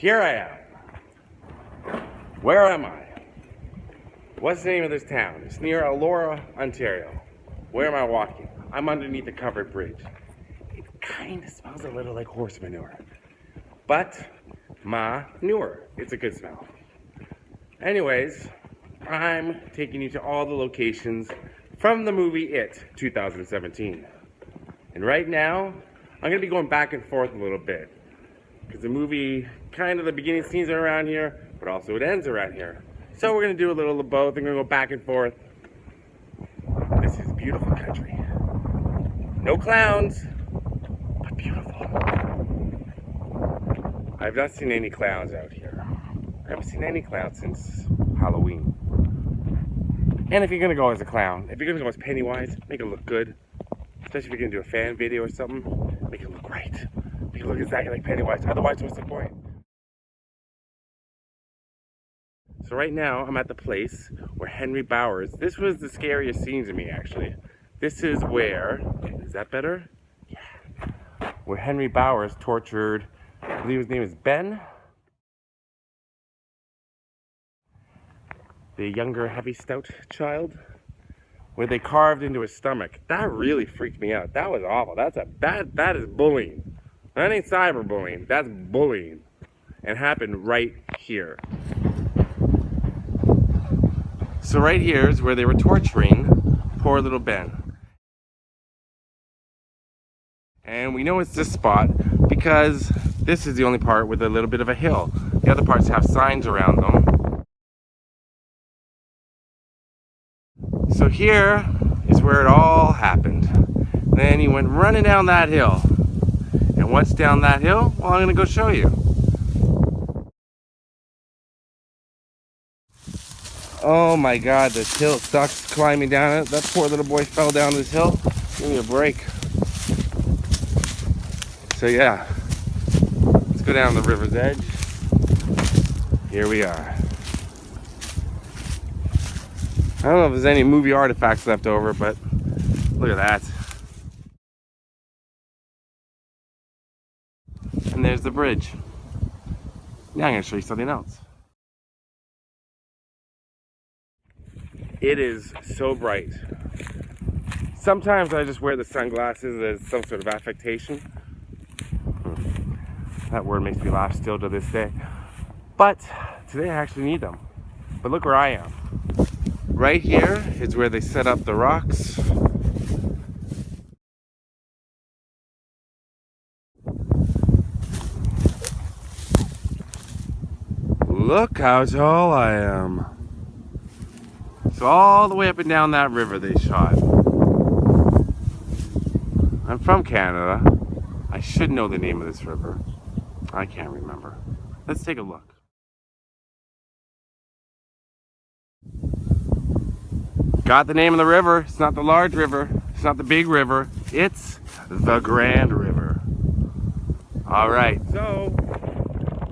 Here I am. Where am I? What's the name of this town? It's near Elora, Ontario. Where am I walking? I'm underneath a covered bridge. It kind of smells a little like horse manure. But manure. It's a good smell. Anyways, I'm taking you to all the locations from the movie It 2017. And right now, I'm going to be going back and forth a little bit. Because the movie, kind of the beginning scenes are around here, but also it ends around here. So we're going to do a little of both. I'm going to go back and forth. This is beautiful country. No clowns, but beautiful. I've not seen any clowns out here. I haven't seen any clowns since Halloween. And if you're going to go as a clown, if you're going to go as Pennywise, make it look good. Especially if you're going to do a fan video or something, make it look right. Make it look exactly like Pennywise. Otherwise, what's the point? So right now, I'm at the place where Henry Bowers, this was the scariest scene to me, actually. This is where, is that better? Yeah. Where Henry Bowers tortured, I believe his name is Ben. The younger, heavy, stout child. Where they carved into his stomach. That really freaked me out. That was awful. That is bullying. That ain't cyberbullying. That's bullying. And happened right here. So right here is where they were torturing poor little Ben. And we know it's this spot because this is the only part with a little bit of a hill. The other parts have signs around them. So here is where it all happened. Then he went running down that hill. And what's down that hill? Well, I'm going to go show you. Oh my God, this hill sucks climbing down it. That poor little boy fell down this hill. Give me a break. So yeah, let's go down the river's edge. Here we are. I don't know if there's any movie artifacts left over, but look at that. And there's the bridge. Now I'm going to show you something else. It is so bright. Sometimes I just wear the sunglasses as some sort of affectation. That word makes me laugh still to this day. But today I actually need them. But look where I am. Right here is where they set up the rocks. Look how tall I am. So all the way up and down that river they shot. I'm from Canada. I should know the name of this river. I can't remember. Let's take a look. Got the name of the river. It's not the large river. It's not the big river. It's the Grand River. All right. So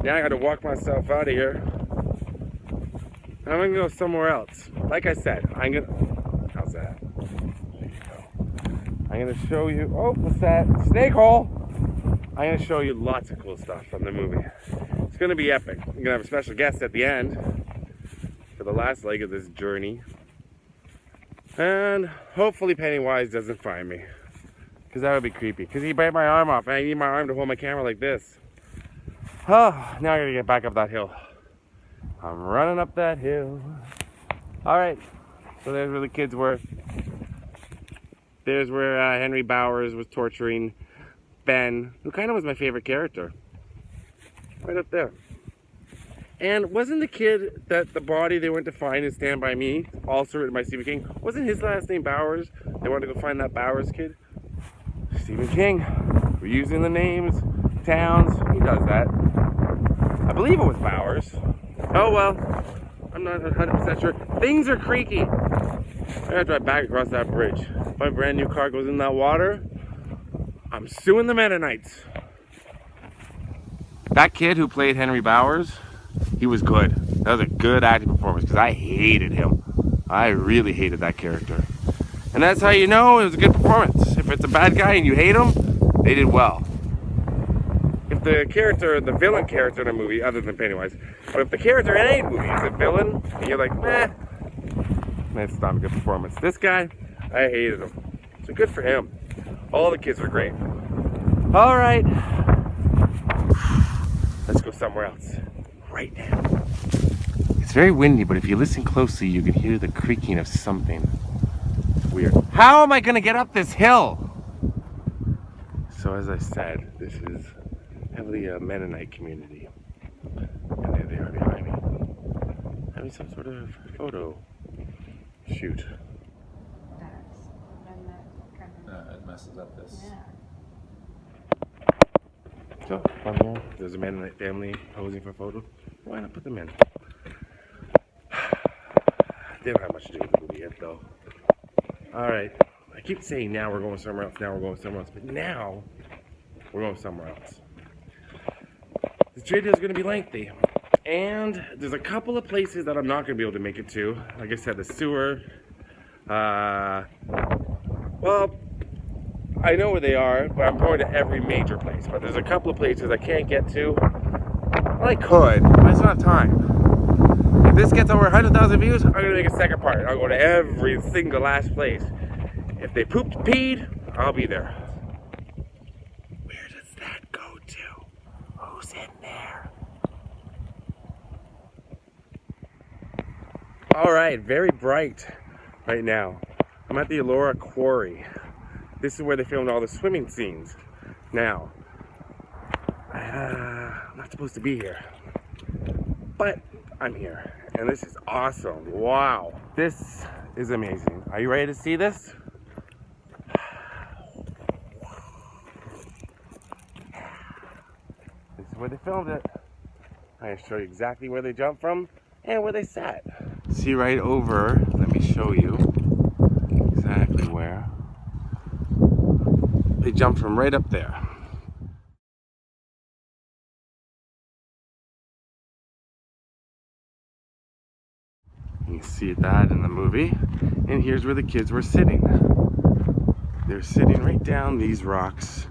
now I got to walk myself out of here. I'm gonna go somewhere else. Like I said, how's that? There you go. I'm gonna show you, oh, what's that? Snake hole! I'm gonna show you lots of cool stuff from the movie. It's gonna be epic. I'm gonna have a special guest at the end for the last leg of this journey. And hopefully Pennywise doesn't find me. Because that would be creepy. Because he bite my arm off and I need my arm to hold my camera like this. Oh, now I gotta get back up that hill. I'm running up that hill. Alright, so there's where the kids were. There's where Henry Bowers was torturing Ben, who kind of was my favorite character. Right up there. And wasn't the kid that the body they went to find in Stand By Me, also written by Stephen King, wasn't his last name Bowers? They wanted to go find that Bowers kid? Stephen King. We're using the names, towns. He does that. I believe it was Bowers. Oh well, I'm not 100% sure. Things are creaky. I gotta drive back across that bridge. If my brand new car goes in that water, I'm suing the Mennonites. That kid who played Henry Bowers, he was good. That was a good acting performance because I hated him. I really hated that character. And that's how you know it was a good performance. If it's a bad guy and you hate him, they did well. If if the character, the villain character in a movie, other than Pennywise, but if the character in any movie is a villain, and you're like, meh, that's not a good performance. This guy, I hated him. So good for him. All the kids were great. All right, let's go somewhere else right now. It's very windy, but if you listen closely, you can hear the creaking of something weird. How am I gonna get up this hill? So as I said, this is heavily a Mennonite community. And there they are behind me, having some sort of photo shoot. It messes up this. So, there's a Mennonite family posing for photos. Why not put them in? They don't have much to do with the movie yet, though. Alright, I keep saying now we're going somewhere else, now we're going somewhere else, but now we're going somewhere else. This video is going to be lengthy, and there's a couple of places that I'm not going to be able to make it to. Like I said, the sewer. Well, I know where they are, but I'm going to every major place. But there's a couple of places I can't get to. Well, I could, but I just don't have time. If this gets over 100,000 views, I'm going to make a second part. I'll go to every single last place. If they pooped and peed, I'll be there. Where does that go to? Who's in there? Alright, very bright right now. I'm at the Elora Quarry. This is where they filmed all the swimming scenes. Now, I'm not supposed to be here, but I'm here, and this is awesome. Wow, this is amazing. Are you ready to see this? This is where they filmed it. I'm going to show you exactly where they jumped from and where they sat. See right over, let me show you exactly where. They jumped from right up there. You can see that in the movie. And here's where the kids were sitting. They're sitting right down these rocks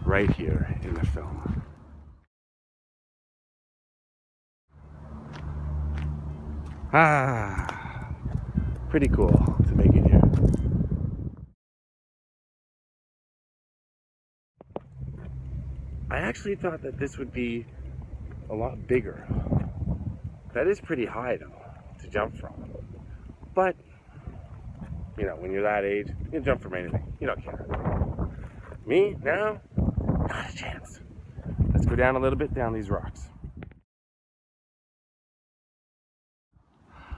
right here in the film. Pretty cool to make it here. I actually thought that this would be a lot bigger. That is pretty high though, to jump from. But, you know, when you're that age, you can jump from anything. You don't care. Me, now, not a chance. Let's go down a little bit, down these rocks.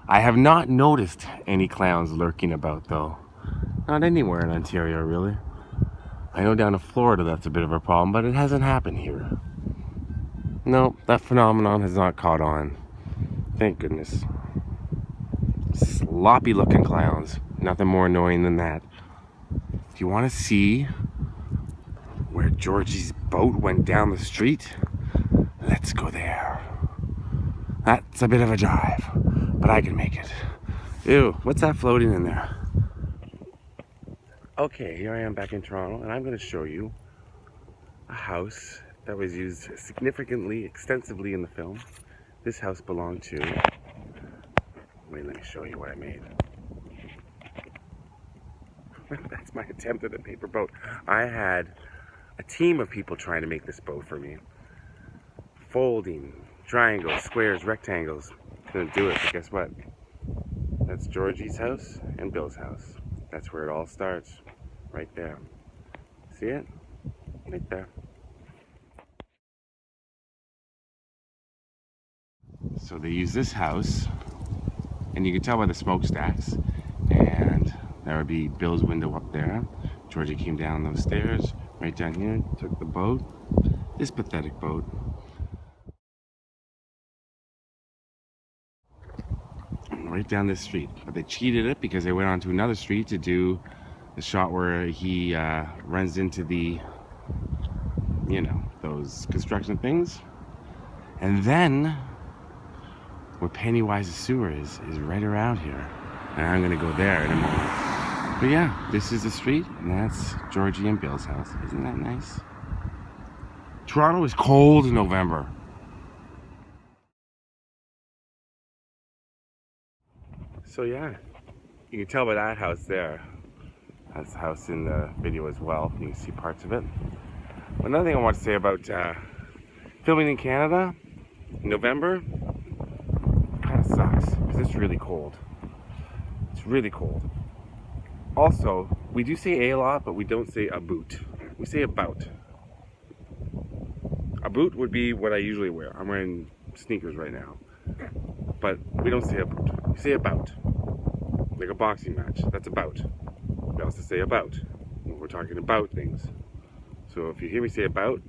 I have not noticed any clowns lurking about though. Not anywhere in Ontario, really. I know down in Florida that's a bit of a problem, but it hasn't happened here. No, that phenomenon has not caught on. Thank goodness. Sloppy looking clowns. Nothing more annoying than that. If you want to see where Georgie's boat went down the street, let's go there. That's a bit of a drive, but I can make it. Ew, what's that floating in there? Okay, here I am back in Toronto, and I'm going to show you a house that was used significantly, extensively in the film. This house belonged to... Wait, let me show you what I made. That's my attempt at a paper boat. I had a team of people trying to make this boat for me. Folding, triangles, squares, rectangles. Couldn't do it, but guess what? That's Georgie's house and Bill's house. That's where it all starts. Right there. See it? Right there. So they use this house, and you can tell by the smokestacks, and there would be Bill's window up there. Georgie came down those stairs, right down here, took the boat, this pathetic boat, right down this street. But they cheated it because they went on to another street to do the shot where he runs into the, you know, those construction things. And then where Pennywise's sewer is right around here. And I'm gonna go there in a moment. But yeah, this is the street, and that's Georgie and Bill's house. Isn't that nice? Toronto is cold in November. So yeah, you can tell by that house there. That's the house in the video as well. You can see parts of it. Another thing I want to say about filming in Canada in November kind of sucks because it's really cold. It's really cold. Also, we do say a lot, but we don't say a boot. We say about. A boot would be what I usually wear. I'm wearing sneakers right now. But we don't say a boot. We say about. Like a boxing match. That's about. We also say about when we're talking about things. So if you hear me say about,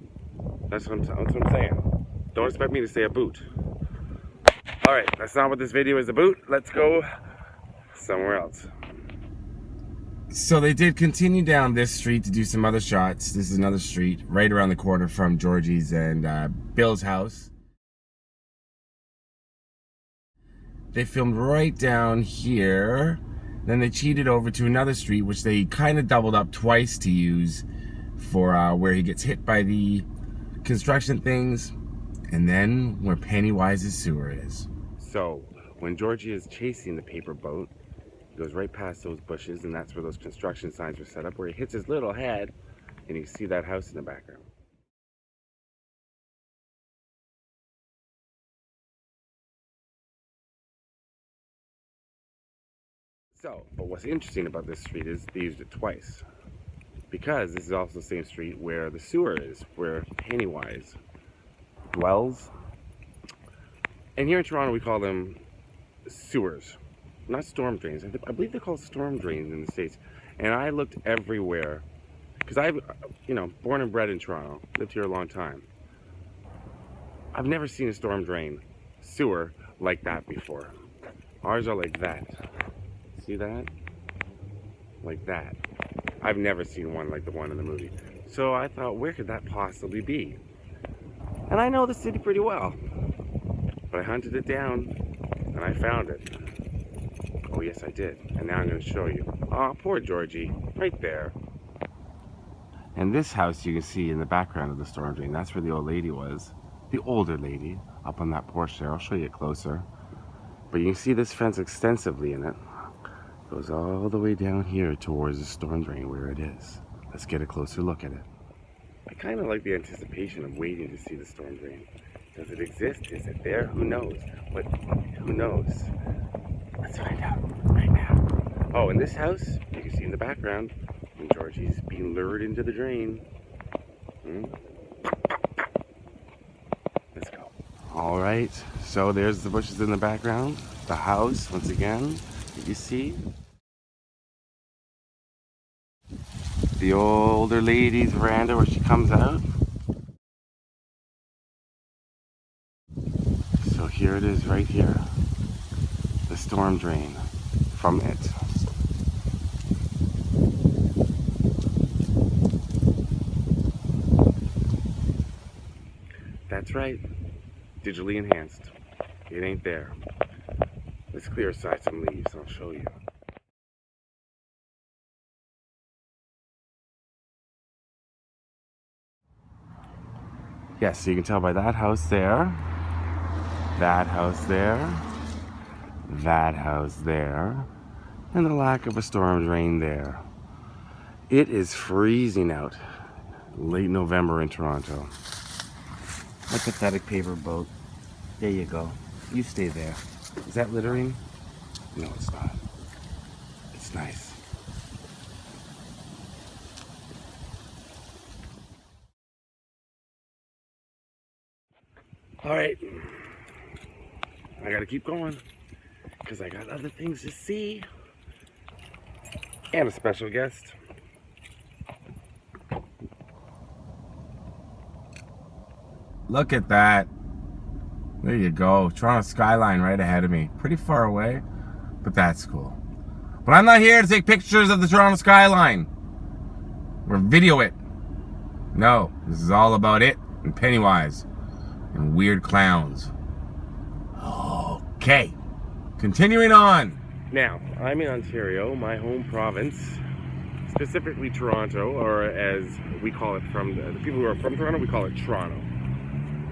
that's what I'm saying. Don't expect me to say a boot. Alright, that's not what this video is about. Let's go somewhere else. So they did continue down this street to do some other shots. This is another street right around the corner from Georgie's and Bill's house. They filmed right down here. Then they cheated over to another street, which they kind of doubled up twice to use for where he gets hit by the construction things. And then where Pennywise's sewer is. So when Georgie is chasing the paper boat, he goes right past those bushes, and that's where those construction signs were set up, where he hits his little head, and you can see that house in the background. So, but what's interesting about this street is they used it twice. Because this is also the same street where the sewer is, where Pennywise dwells. And here in Toronto we call them sewers. Not storm drains. I believe they're called storm drains in the States. And I looked everywhere. Because I've, born and bred in Toronto. Lived here a long time. I've never seen a storm drain sewer like that before. Ours are like that. See that? Like that. I've never seen one like the one in the movie. So I thought, where could that possibly be? And I know the city pretty well. But I hunted it down and I found it. Oh yes, I did. And now I'm going to show you. Oh, poor Georgie. Right there. And this house you can see in the background of the storm drain. That's where the old lady was. The older lady. Up on that porch there. I'll show you it closer. But you can see this fence extensively in it. Goes all the way down here towards the storm drain where it is. Let's get a closer look at it. I kind of like the anticipation of waiting to see the storm drain. Does it exist? Is it there? Who knows? But who knows? Let's find out right now. Oh, in this house, you can see in the background, when Georgie's being lured into the drain. Let's go. All right, so there's the bushes in the background. The house, once again, you see. The older lady's veranda where she comes out. So here it is right here. The storm drain from it. That's right. Digitally enhanced. It ain't there. Let's clear aside some leaves and I'll show you. Yes, so you can tell by that house there, that house there, that house there, and the lack of a storm drain there. It is freezing out late November in Toronto. My pathetic paper boat. There you go. You stay there. Is that littering? No, it's not. It's nice. All right, I gotta keep going because I got other things to see and a special guest. Look at that. There you go. Toronto skyline right ahead of me. Pretty far away, but that's cool. But I'm not here to take pictures of the Toronto skyline or video it. No, this is all about it and Pennywise. And weird clowns. Okay, continuing on. Now, I'm in Ontario, my home province. It's specifically Toronto, or as we call it from the people who are from Toronto, we call it Toronto.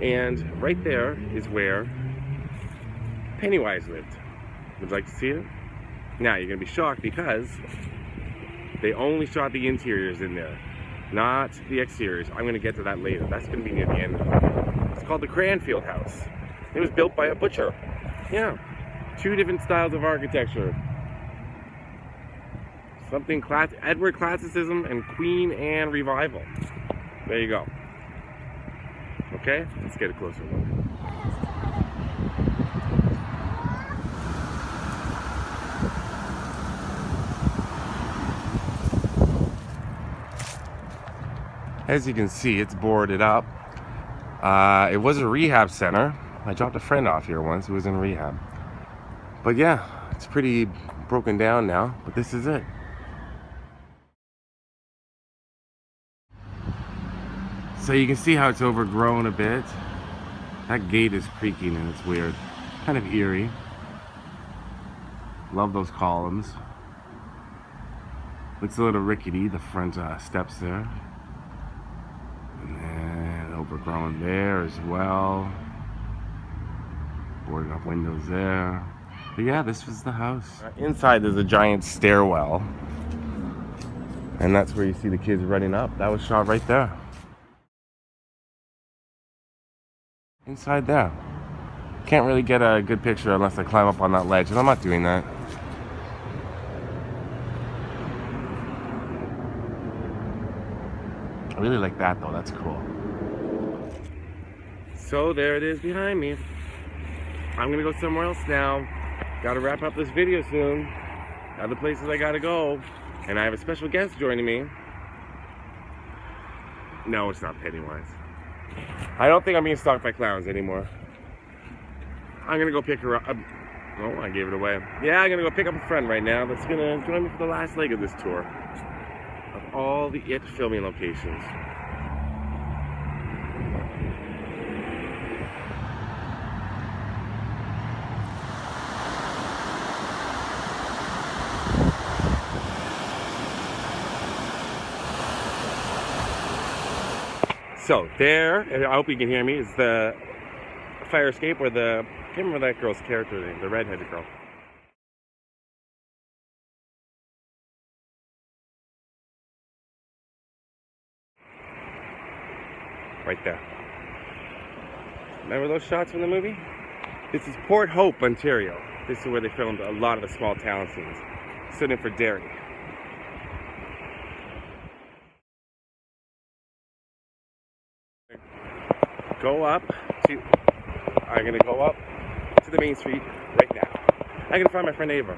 And right there is where Pennywise lived. Would you like to see it? Now you're gonna be shocked because they only shot the interiors in there, not the exteriors. I'm gonna get to that later. That's gonna be near the end of it. It's called the Cranfield House. It was built by a butcher. Yeah, 2 different styles of architecture. Something Edward Classicism and Queen Anne Revival. There you go. Okay, let's get a closer look. As you can see, it's boarded up. It was a rehab center. I dropped a friend off here once who was in rehab. But yeah, it's pretty broken down now, but this is it. So you can see how it's overgrown a bit. That gate is creaking and it's weird. Kind of eerie. Love those columns. Looks a little rickety, the front steps there. And then overgrown there as well. Boarded up windows there. But yeah, this was the house. Inside there's a giant stairwell. And that's where you see the kids running up. That was shot right there. Inside there. Can't really get a good picture unless I climb up on that ledge, and I'm not doing that. I really like that though, that's cool. So there it is behind me. I'm gonna go somewhere else now. Gotta wrap up this video soon. Other places I gotta go. And I have a special guest joining me. No, it's not Pennywise. I don't think I'm being stalked by clowns anymore. I'm gonna go pick her up. Oh, I gave it away. Yeah, I'm gonna go pick up a friend right now that's gonna join me for the last leg of this tour of all the It filming locations. So there, and I hope you can hear me, is the fire escape where I can't remember that girl's character name, the redheaded girl. Right there. Remember those shots from the movie? This is Port Hope, Ontario. This is where they filmed a lot of the small town scenes. Stood in for Derry. I'm gonna go up to the main street right now. I'm gonna find my friend Ava.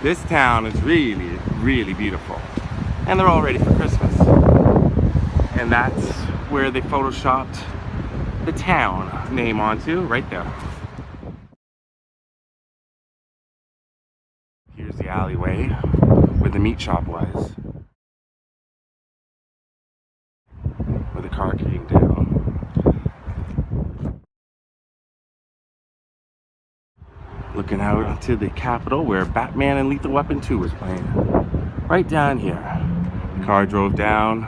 This town is really, really beautiful. And they're all ready for Christmas. And that's where they photoshopped the town name onto, right there. Here's the alleyway where the meat shop was. Where the car came down. Looking out onto the Capitol where Batman and Lethal Weapon 2 was playing. Right down here. The car drove down.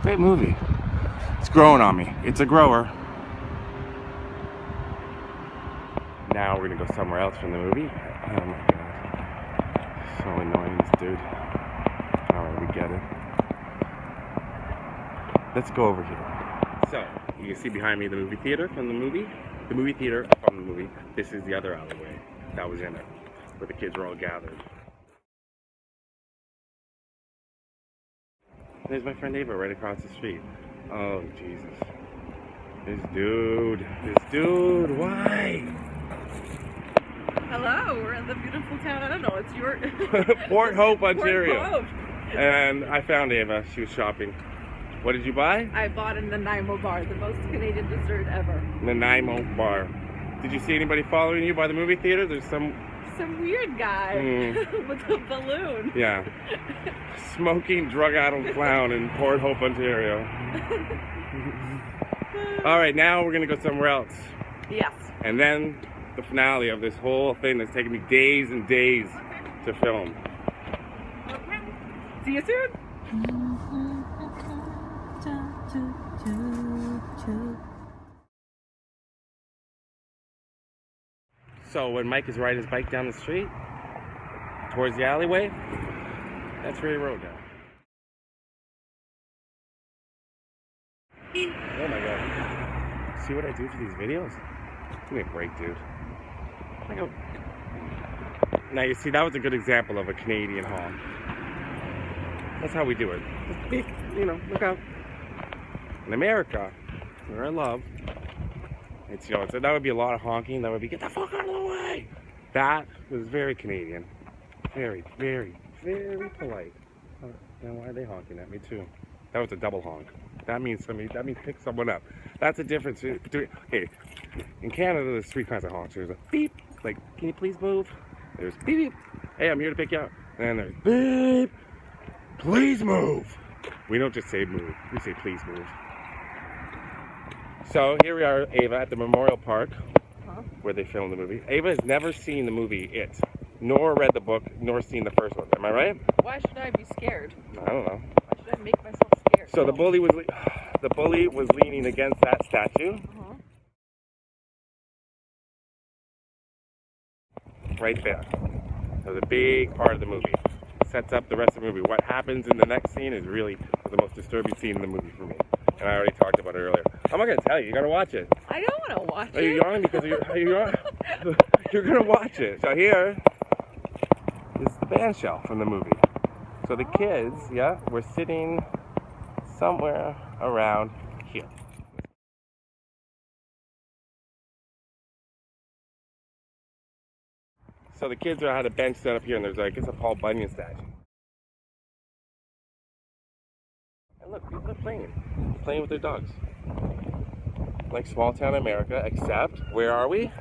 Great movie. It's growing on me. It's a grower. Now we're gonna go somewhere else from the movie. Oh my god. So annoying, this dude. Alright, we get it. Let's go over here. So, you can see behind me the movie theater from the movie. The movie theater from the movie. This is the other alleyway that was in it, where the kids were all gathered. There's my friend Ava right across the street. Oh, Jesus. This dude, why? Hello, we're in the beautiful town. I don't know, it's your... Port Hope, Ontario. Port Hope. And I found Ava. She was shopping. What did you buy? I bought a Nanaimo bar, the most Canadian dessert ever. Nanaimo bar. Did you see anybody following you by the movie theater? There's some weird guy with a balloon. Yeah. Smoking, drug-addled clown in Port Hope, Ontario. All right, now we're gonna go somewhere else. Yes. And then the finale of this whole thing that's taken me days and days to film. Okay. See you soon. So when Mike is riding his bike down the street towards the alleyway, that's Ray Road now. Oh my god. See what I do for these videos? Give me a break, dude. Now you see, that was a good example of a Canadian honk. That's how we do it. Just beep, you know, look out. In America, where I love, it's, you know, that would be a lot of honking. That would be, get the fuck out of the way. That was very Canadian. Very, very, very polite. Now why are they honking at me too? That was a double honk. That means pick someone up. That's the difference between, okay, in Canada there's three kinds of honks. There's a beep, like, can you please move? There's beep, beep, hey, I'm here to pick you up. And then there's beep, please move. We don't just say move, we say please move. So here we are, Ava, at the Memorial Park, where they filmed the movie. Ava has never seen the movie It, nor read the book, nor seen the first one. Am I right? Why should I be scared? I don't know. Why should I make myself scared? So the bully was leaning against that statue. Right there. That was a big part of the movie. Sets up the rest of the movie. What happens in the next scene is really the most disturbing scene in the movie for me. And I already talked about it earlier. I'm not going to tell you. You got to watch it. I don't want to watch it. Are you yawning because you're going to watch it. So here is the band shell from the movie. So the kids, yeah, were sitting somewhere around here. So the kids had a bench set up here, and there's, I guess, a Paul Bunyan statue. And look, people are playing with their dogs. Like small town America, except, where are we?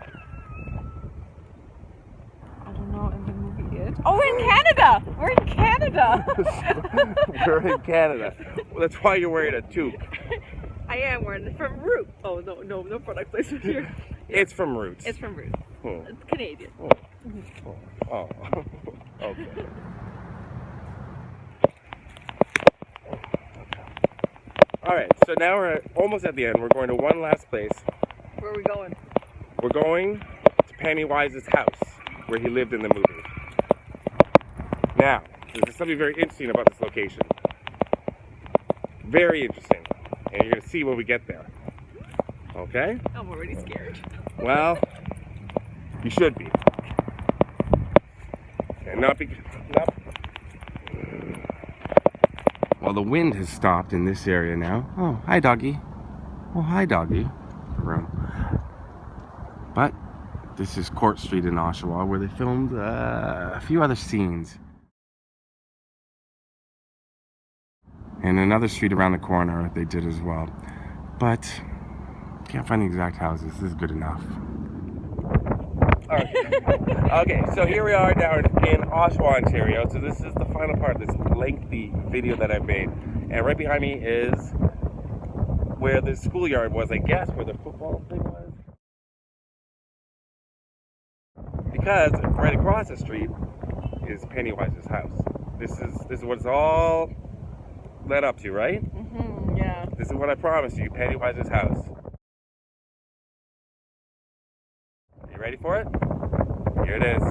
I don't know, in the movie It. Oh, we're in Canada! We're in Canada! We're in Canada. Well, that's why you're wearing a toque. I am wearing it from Root. Oh, no product placement here. It's from Roots. It's from Root. Hmm. It's Canadian. Oh. Okay. Alright, so now we're almost at the end. We're going to one last place. Where are we going? We're going to Pennywise's house, where he lived in the movie. Now, there's something very interesting about this location. Very interesting. And you're going to see when we get there. Okay? I'm already scared. Well, you should be. And not. Well, the wind has stopped in this area now. Oh, hi, doggy. Oh, hi, doggy. But this is Court Street in Oshawa, where they filmed a few other scenes. And another street around the corner they did as well. But can't find the exact houses. This is good enough. Okay, so here we are down in Oshawa, Ontario. So this is the final part of this lengthy video that I made. And right behind me is where the schoolyard was, I guess, where the football thing was. Because right across the street is Pennywise's house. This is what it's all led up to, right? Mm-hmm, yeah. This is what I promised you, Pennywise's house. You ready for it? Here it is.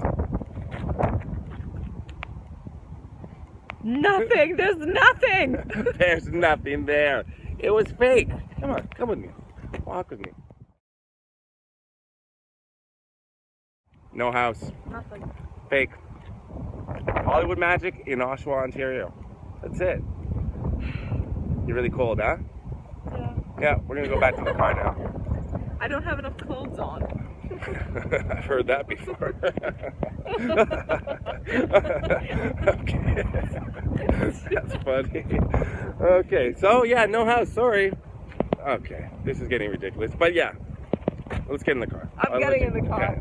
Nothing! There's nothing! There's nothing there. It was fake. Come on, come with me. Walk with me. No house. Nothing. Fake. Hollywood magic in Oshawa, Ontario. That's it. You're really cold, huh? Yeah. Yeah, we're gonna go back to the car now. I don't have enough clothes on. I've heard that before. Okay. That's funny. Okay, so yeah, no house, sorry. Okay, this is getting ridiculous. But yeah, let's get in the car. I'm getting in the car. Okay.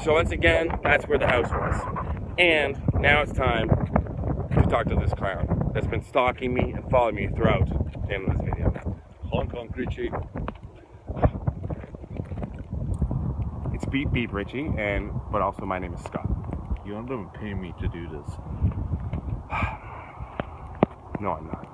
So once again, that's where the house was. And now it's time to talk to this clown. that's been stalking me and following me throughout the end of this video. Hong Kong Richie. It's Beep Beep Richie, but also my name is Scott. You aren't even paying me to do this. No, I'm not.